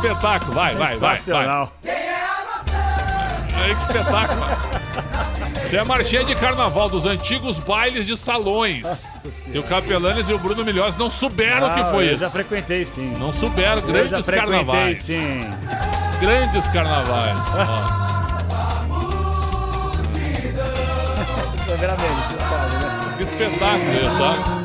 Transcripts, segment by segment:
espetáculo. Vai. Sensacional. Que espetáculo. Isso é a marchinha de carnaval dos antigos bailes de salões. E o Capelanes e o Bruno Milhões não souberam o que foi isso. Eu já frequentei, sim. Não souberam. Grandes carnavais. Sim. Grandes carnavais. Verdadeiramente, você sabe, né? Que espetáculo isso, sabe?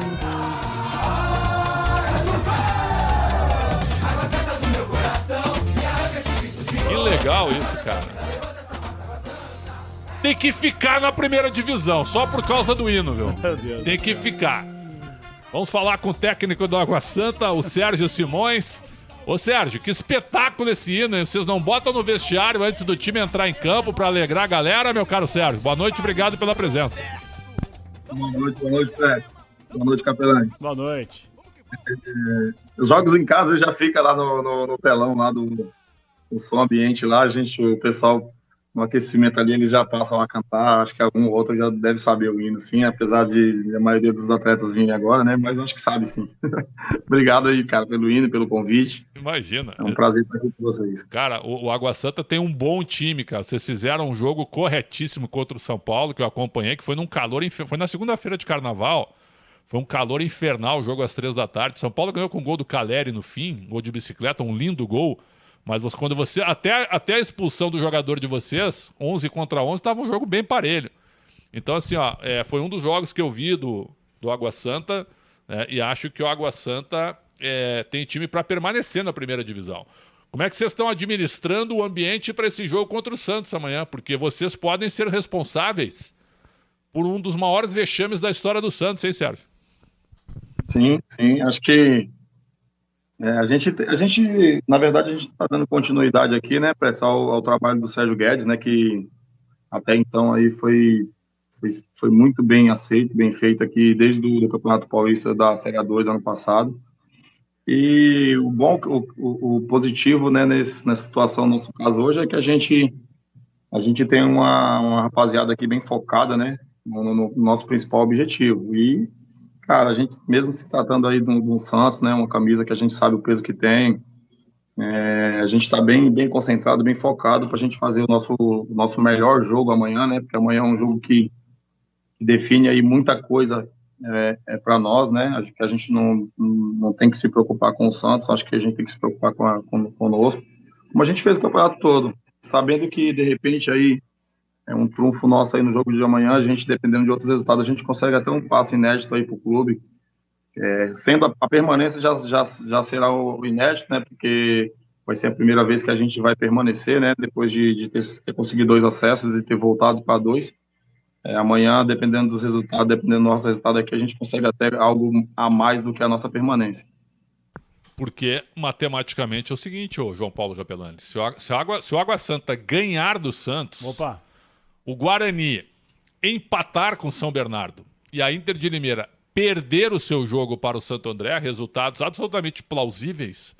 Que legal isso, cara. Tem que ficar na primeira divisão, só por causa do hino, viu? Meu Deus. Tem que ficar. Vamos falar com o técnico do Água Santa, o Sérgio Simões. Ô Sérgio, que espetáculo esse hino, hein? Vocês não botam no vestiário antes do time entrar em campo pra alegrar a galera, meu caro Sérgio? Boa noite, obrigado pela presença. Boa noite, Fred. Boa noite, Capelani. Boa noite. Os jogos em casa já fica lá no telão lá do som ambiente lá, o pessoal no aquecimento ali, eles já passam a cantar, acho que algum outro já deve saber o hino, sim, apesar de a maioria dos atletas virem agora, né, mas acho que sabe, sim. Obrigado aí, cara, pelo hino, pelo convite. Imagina. É um prazer estar aqui com vocês. Cara, o Água Santa tem um bom time, cara. Vocês fizeram um jogo corretíssimo contra o São Paulo, que eu acompanhei, que foi num calor, foi na segunda-feira de carnaval, foi um calor infernal, o jogo às 3 da tarde. São Paulo ganhou com o gol do Caleri no fim, gol de bicicleta, um lindo gol. Mas quando você. Até a expulsão do jogador de vocês, 11 contra 11, estava um jogo bem parelho. Então, assim, ó, foi um dos jogos que eu vi do Água Santa, e acho que o Água Santa tem time para permanecer na primeira divisão. Como é que vocês estão administrando o ambiente para esse jogo contra o Santos amanhã? Porque vocês podem ser responsáveis por um dos maiores vexames da história do Santos, hein, Sérgio? Sim, acho que. A gente, na verdade, a gente está dando continuidade aqui, né, ao trabalho do Sérgio Guedes, né, que até então aí foi muito bem aceito, bem feito aqui desde do Campeonato Paulista da Série A2 do ano passado. E o positivo, né, nessa situação, no nosso caso hoje, é que a gente tem uma rapaziada aqui bem focada, né, no nosso principal objetivo. E cara, a gente, mesmo se tratando aí de um Santos, né, uma camisa que a gente sabe o peso que tem, a gente está bem concentrado, bem focado para a gente fazer o nosso melhor jogo amanhã, né, porque amanhã é um jogo que define aí muita coisa para nós, né, acho que a gente não tem que se preocupar com o Santos, acho que a gente tem que se preocupar conosco, como a gente fez o campeonato todo, sabendo que, de repente, aí um trunfo nosso aí no jogo de amanhã, a gente, dependendo de outros resultados, a gente consegue até um passo inédito aí para o clube. Sendo a permanência já será o inédito, né? Porque vai ser a primeira vez que a gente vai permanecer, né? Depois de ter conseguido 2 acessos e ter voltado para 2. Amanhã, dependendo dos resultados, dependendo do nosso resultado aqui, a gente consegue até algo a mais do que a nossa permanência. Porque, matematicamente, é o seguinte, João Paulo Capelani, se o Água Santa ganhar do Santos... Opa! O Guarani empatar com o São Bernardo e a Inter de Limeira perder o seu jogo para o Santo André, resultados absolutamente plausíveis,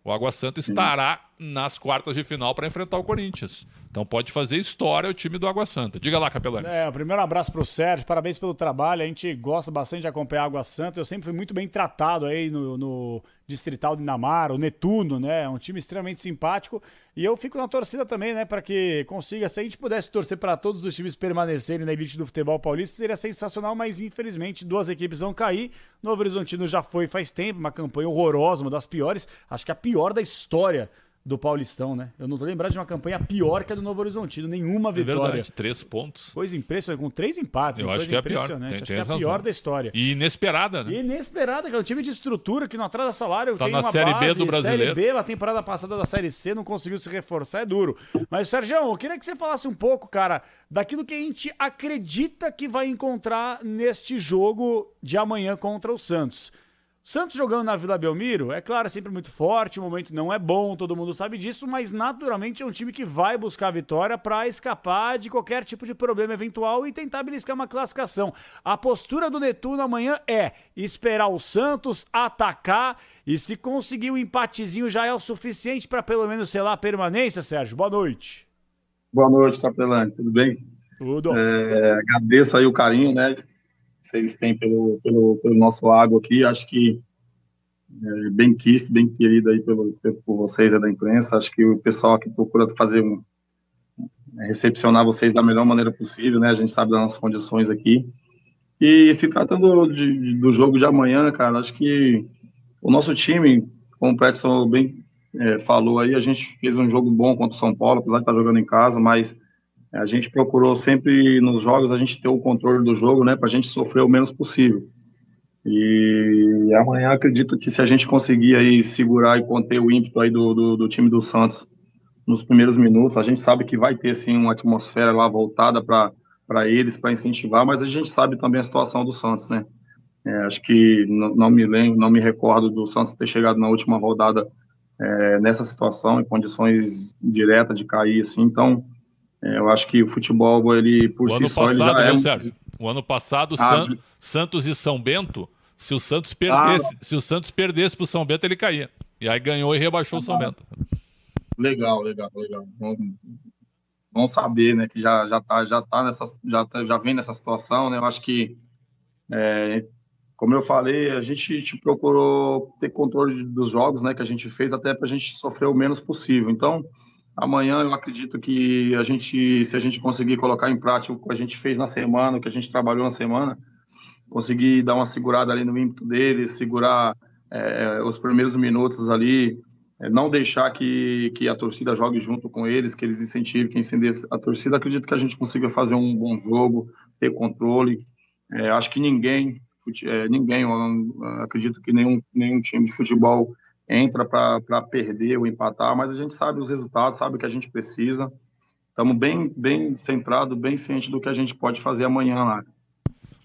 o Água Santa estará nas quartas de final para enfrentar o Corinthians. Então pode fazer história o time do Água Santa. Diga lá, Capelanes. Primeiro abraço pro Sérgio, parabéns pelo trabalho. A gente gosta bastante de acompanhar a Água Santa. Eu sempre fui muito bem tratado aí no Distrital de Inamar, o Netuno, né? É um time extremamente simpático. E eu fico na torcida também, né? Para que consiga, se a gente pudesse torcer para todos os times permanecerem na elite do futebol paulista, seria sensacional, mas infelizmente 2 equipes vão cair. Novo Horizontino já foi faz tempo, uma campanha horrorosa, uma das piores, acho que a pior da história do Paulistão, né? Eu não tô lembrado de uma campanha pior que a do Novo Horizontino, nenhuma vitória. É verdade, 3 pontos. Coisa impressionante, com 3 empates. Eu acho que é a pior. Acho que é a pior da história. E inesperada, né? Inesperada, que é um time de estrutura que não atrasa salário. Tá tem na uma Série base, B do Brasileiro. Série B, a temporada passada da Série C não conseguiu se reforçar, é duro. Mas, Sérgio, eu queria que você falasse um pouco, cara, daquilo que a gente acredita que vai encontrar neste jogo de amanhã contra o Santos. Santos jogando na Vila Belmiro, é claro, é sempre muito forte, o momento não é bom, todo mundo sabe disso, mas naturalmente é um time que vai buscar a vitória para escapar de qualquer tipo de problema eventual e tentar beliscar uma classificação. A postura do Netuno amanhã é esperar o Santos atacar e se conseguir um empatezinho já é o suficiente para pelo menos selar a permanência, Sérgio. Boa noite. Boa noite, Capelani, tudo bem? Tudo. Agradeço aí o carinho, né? Vocês têm pelo nosso lago aqui, acho que bem quisto, bem querido aí por vocês da imprensa. Acho que o pessoal que procura recepcionar vocês da melhor maneira possível, né? A gente sabe das nossas condições aqui. E se tratando do jogo de amanhã, cara, acho que o nosso time, como o Pretzel bem falou aí, a gente fez um jogo bom contra o São Paulo, apesar de estar jogando em casa, mas a gente procurou sempre nos jogos a gente ter o controle do jogo, né, para a gente sofrer o menos possível. E amanhã acredito que se a gente conseguir aí segurar e conter o ímpeto aí do time do Santos nos primeiros minutos, a gente sabe que vai ter sim uma atmosfera lá voltada para eles, para incentivar, mas a gente sabe também a situação do Santos, né? Acho que não me lembro, não me recordo do Santos ter chegado na última rodada nessa situação, em condições diretas de cair, assim. Então, eu acho que o futebol, ele por si só, ele já é... Sérgio? O ano passado, Santos e São Bento, se o Santos perdesse para o São Bento, ele caía. E aí ganhou e rebaixou o São Bento. Legal. Vamos saber, né, que já vem nessa situação, né? Eu acho que, como eu falei, a gente procurou ter controle dos jogos, né, que a gente fez, até para a gente sofrer o menos possível. Então, amanhã eu acredito que se a gente conseguir colocar em prática o que a gente fez na semana, o que a gente trabalhou na semana, conseguir dar uma segurada ali no ímpeto deles, segurar os primeiros minutos ali, não deixar que a torcida jogue junto com eles, que eles incentivem, que incendiem a torcida. Acredito que a gente consiga fazer um bom jogo, ter controle. Acho que ninguém, eu acredito que nenhum time de futebol entra para perder ou empatar, mas a gente sabe os resultados, sabe o que a gente precisa. Estamos bem centrados, bem cientes do que a gente pode fazer amanhã lá.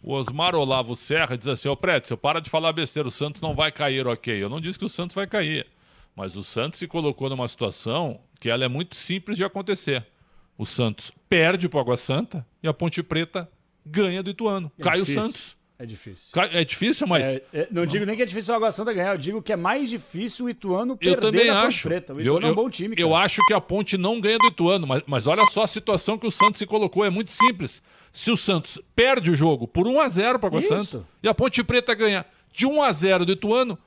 O Osmar Olavo Serra diz assim: ô Pretzel, para de falar besteira, o Santos não vai cair, ok. Eu não disse que o Santos vai cair, mas o Santos se colocou numa situação que ela é muito simples de acontecer. O Santos perde para o Água Santa e a Ponte Preta ganha do Ituano. Cai difícil. O Santos. É difícil. É difícil, mas... não digo nem que é difícil o Água Santa ganhar, eu digo que é mais difícil o Ituano perder eu também da Ponte acho. Preta. O Ituano é um bom time, cara. Eu acho que a Ponte não ganha do Ituano, mas olha só a situação que o Santos se colocou, é muito simples. Se o Santos perde o jogo por 1-0 para o Água Santa e a Ponte Preta ganha de 1-0 do Ituano,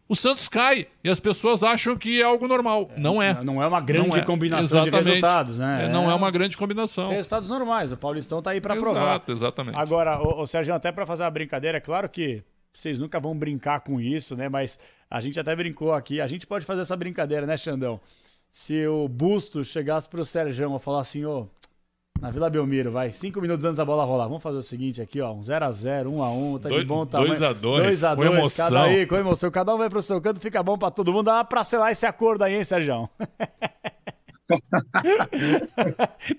o Santos cai e as pessoas acham que é algo normal. Não é. Não é uma grande combinação de resultados, né? Não é uma grande combinação. Resultados normais. O Paulistão tá aí para provar. Exatamente. Agora, o Sérgio, até para fazer uma brincadeira, é claro que vocês nunca vão brincar com isso, né? Mas a gente até brincou aqui. A gente pode fazer essa brincadeira, né, Xandão? Se o Busto chegasse pro Sérgio e falar assim, na Vila Belmiro, 5 minutos antes da bola rolar. Vamos fazer o seguinte aqui, 0-0, 1-1, tá de bom tamanho. 2-2, 2-2, com emoção. com emoção. Cada um vai pro seu canto, fica bom pra todo mundo. Dá pra selar esse acordo aí, hein, Sérgio?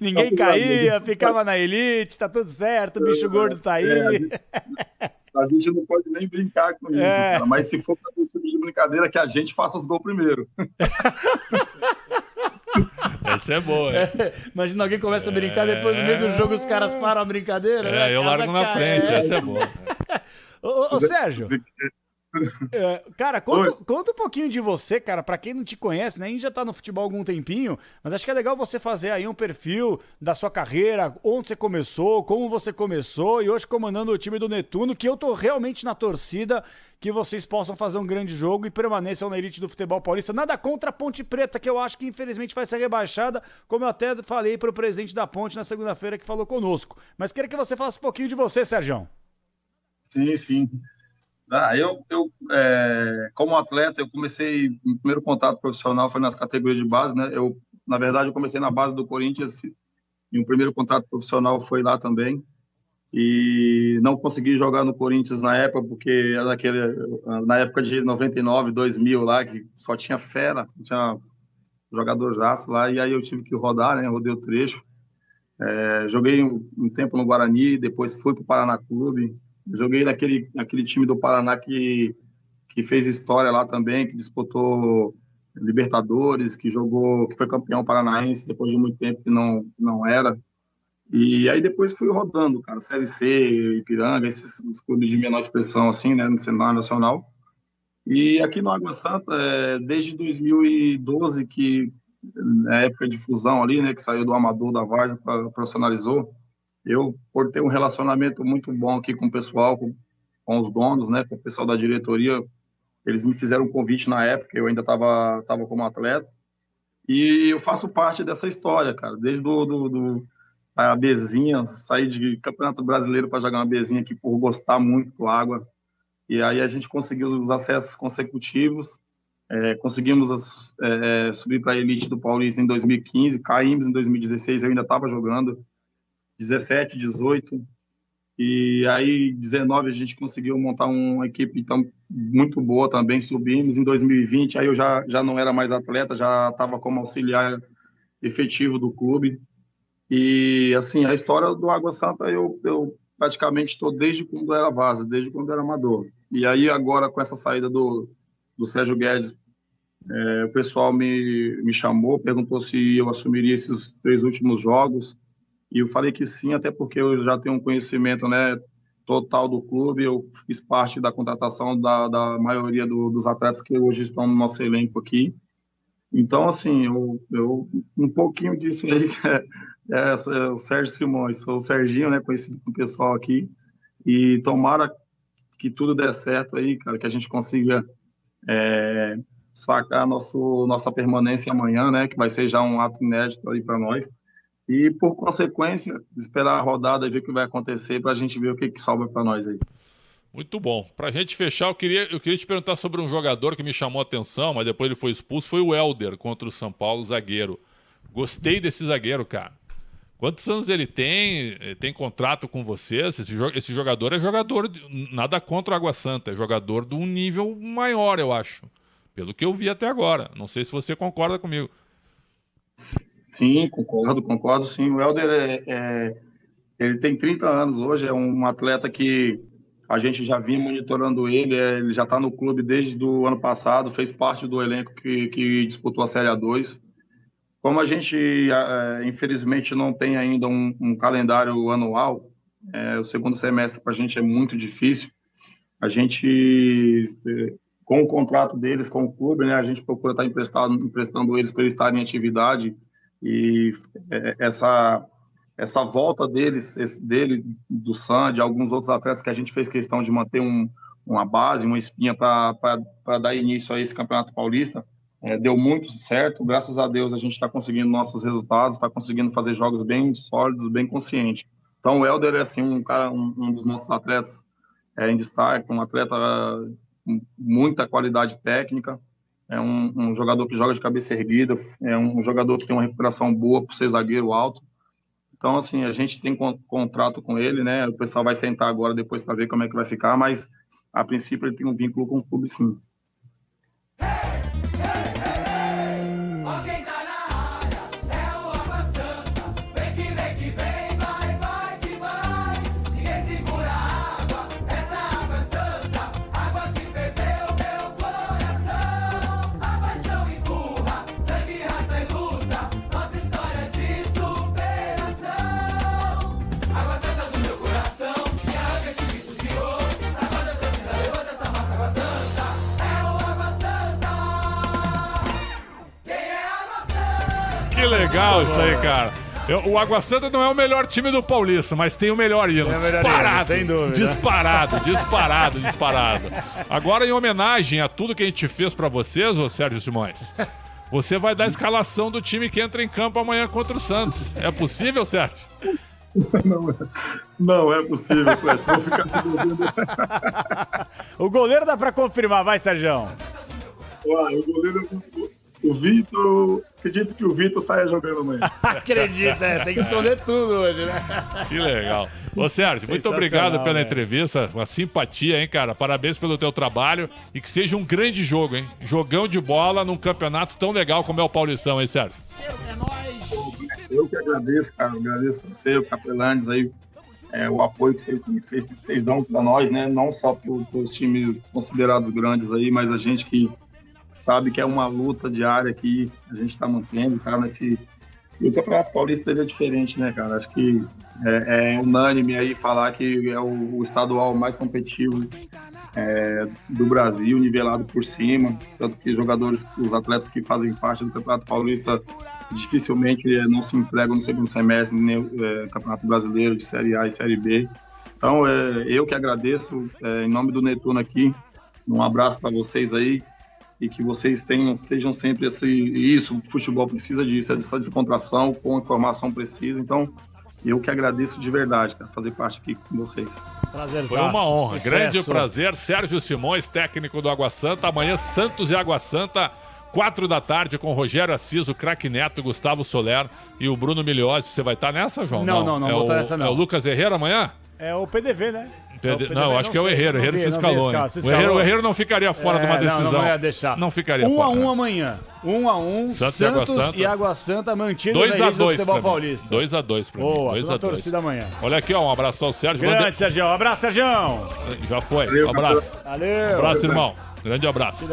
Ninguém caía, ficava na elite, tá tudo certo, o bicho gordo tá aí. A gente não pode nem brincar com isso, cara. Mas se for pra ter esse tipo de brincadeira, que a gente faça os gols primeiro. Essa é boa. Imagina alguém começa a brincar, depois no meio do jogo os caras param a brincadeira. Né? Eu largo na frente, essa é boa. Ô Sérgio, cara, conta um pouquinho de você, cara, pra quem não te conhece, né? A gente já tá no futebol há algum tempinho, mas acho que é legal você fazer aí um perfil da sua carreira, onde você começou, como você começou e hoje comandando o time do Netuno, que eu tô realmente na torcida que vocês possam fazer um grande jogo e permaneçam na elite do futebol paulista. Nada contra a Ponte Preta, que eu acho que infelizmente vai ser rebaixada, como eu até falei pro presidente da Ponte na segunda-feira que falou conosco. Mas queria que você falasse um pouquinho de você, Sérgio. Sim. Eu como atleta, eu comecei, o primeiro contato profissional foi nas categorias de base, né? Na verdade, eu comecei na base do Corinthians e o primeiro contrato profissional foi lá também. E não consegui jogar no Corinthians na época, porque era na época de 99, 2000 lá, que só tinha fera, só tinha jogadorzaço lá, e aí eu tive que rodar, né? Rodei o trecho. Joguei um tempo no Guarani, depois fui para o Paraná Clube. Joguei naquele time do Paraná que fez história lá também, que disputou Libertadores, que foi campeão paranaense depois de muito tempo que não era. E aí depois fui rodando, cara, Série C, Ipiranga, esses clubes de menor expressão, assim, né, no cenário nacional. E aqui no Água Santa, desde 2012, que na época de fusão ali, né, que saiu do amador da Várzea, profissionalizou, por ter um relacionamento muito bom aqui com o pessoal, com os donos, né, com o pessoal da diretoria, Eles me fizeram um convite na época, eu ainda estava como atleta, e eu faço parte dessa história, cara, desde a Bezinha, sair de Campeonato Brasileiro para jogar uma Bezinha aqui por gostar muito do Água, e aí a gente conseguiu os acessos consecutivos, conseguimos subir para a elite do Paulista em 2015, caímos em 2016, eu ainda estava jogando, 17, 18, e aí 19 a gente conseguiu montar uma equipe então, muito boa também, subimos em 2020, aí eu já não era mais atleta, já estava como auxiliar efetivo do clube, e assim, a história do Água Santa eu praticamente estou desde quando era Várzea, desde quando era amador, e aí agora com essa saída do Sérgio Guedes, o pessoal me chamou, perguntou se eu assumiria esses 3 últimos jogos, e eu falei que sim, até porque eu já tenho um conhecimento, né, total do clube, eu fiz parte da contratação da maioria dos atletas que hoje estão no nosso elenco aqui. Então, assim, eu um pouquinho disso aí, é o Sérgio Simões, sou o Serginho, né, conhecido com o pessoal aqui, e tomara que tudo dê certo aí, cara, que a gente consiga sacar nossa permanência amanhã, né, que vai ser já um ato inédito aí para nós. E, por consequência, esperar a rodada e ver o que vai acontecer para a gente ver o que salva para nós aí. Muito bom. Para a gente fechar, eu queria te perguntar sobre um jogador que me chamou a atenção, mas depois ele foi expulso, foi o Helder contra o São Paulo, zagueiro. Gostei desse zagueiro, cara. Quantos anos ele tem? Tem contrato com vocês? Esse jogador é jogador, nada contra o Água Santa, é jogador de um nível maior, eu acho. Pelo que eu vi até agora. Não sei se você concorda comigo. Sim, concordo sim. O Helder, ele tem 30 anos hoje, é um atleta que a gente já vinha monitorando ele já está no clube desde o ano passado, fez parte do elenco que disputou a Série A2. Como a gente, infelizmente, não tem ainda um calendário anual, o segundo semestre para a gente é muito difícil. A gente, com o contrato deles com o clube, né, a gente procura estar emprestando eles para eles estarem em atividade, e essa volta dele, do Sam, de alguns outros atletas que a gente fez questão de manter uma base, uma espinha para dar início a esse Campeonato Paulista, deu muito certo. Graças a Deus a gente está conseguindo nossos resultados, está conseguindo fazer jogos bem sólidos, bem conscientes. Então o Helder é assim, um dos nossos atletas em destaque, um atleta com muita qualidade técnica, é um jogador que joga de cabeça erguida, é um jogador que tem uma recuperação boa por ser zagueiro alto. Então, assim, a gente tem contrato com ele, né? O pessoal vai sentar agora depois para ver como é que vai ficar, mas a princípio ele tem um vínculo com o clube, sim. Que legal isso aí, cara. O Água Santa não é o melhor time do Paulista, mas tem o melhor hino. Disparado, sem dúvida. Disparado. Agora, em homenagem a tudo que a gente fez pra vocês, ô Sérgio Simões, você vai dar a escalação do time que entra em campo amanhã contra o Santos. É possível, Sérgio? Não é possível, Clécio. Vou ficar te ouvindo. O goleiro dá pra confirmar, vai, Sérgio. O goleiro... O Vitor... Acredito que o Vitor saia jogando amanhã. Acredita, tem que esconder tudo hoje, né? Que legal. Ô, Sérgio, muito obrigado pela entrevista, uma simpatia, hein, cara? Parabéns pelo teu trabalho e que seja um grande jogo, hein? Jogão de bola num campeonato tão legal como é o Paulistão, hein, Sérgio? Eu que agradeço, cara. Agradeço você, o Capelanes aí, o apoio que vocês dão para nós, né? Não só para os times considerados grandes aí, mas a gente que sabe que é uma luta diária que a gente está mantendo, cara, E o Campeonato Paulista ele é diferente, né, cara? Acho que é unânime aí falar que é o estadual mais competitivo do Brasil, nivelado por cima, tanto que os atletas que fazem parte do Campeonato Paulista dificilmente não se empregam no segundo semestre no Campeonato Brasileiro de Série A e Série B. Então, eu que agradeço, em nome do Netuno aqui, Um abraço para vocês aí e que vocês sejam sempre isso. O futebol precisa disso, essa descontração com informação precisa. Então, eu que agradeço de verdade, cara, fazer parte aqui com vocês. Prazerzaço. Foi uma honra. Sucesso. Grande prazer. Sérgio Simões, técnico do Água Santa. Amanhã, Santos e Água Santa, 4 da tarde, com Rogério Assis, o craque Neto, Gustavo Soler e o Bruno Milhose. Você vai estar nessa, João? Não vou estar nessa, não. É o Lucas Herrera amanhã? É o PDV, né? Não, acho que é o Herrero. O Herrero se escalou. O Herrero não ficaria fora de uma decisão. Não ia deixar. Não ficaria fora. 1-1 amanhã. 1-1. Santos e Água Santa mantidos na elite do futebol paulista. 2-2 pra mim. Boa, 2 toda a a 2. torcida amanhã. Olha aqui, ó, um abraço ao Sérgio. Grande, Sérgio. Abraço, Sérgio. Já foi. Um abraço. Valeu. Abraço, irmão. Grande abraço.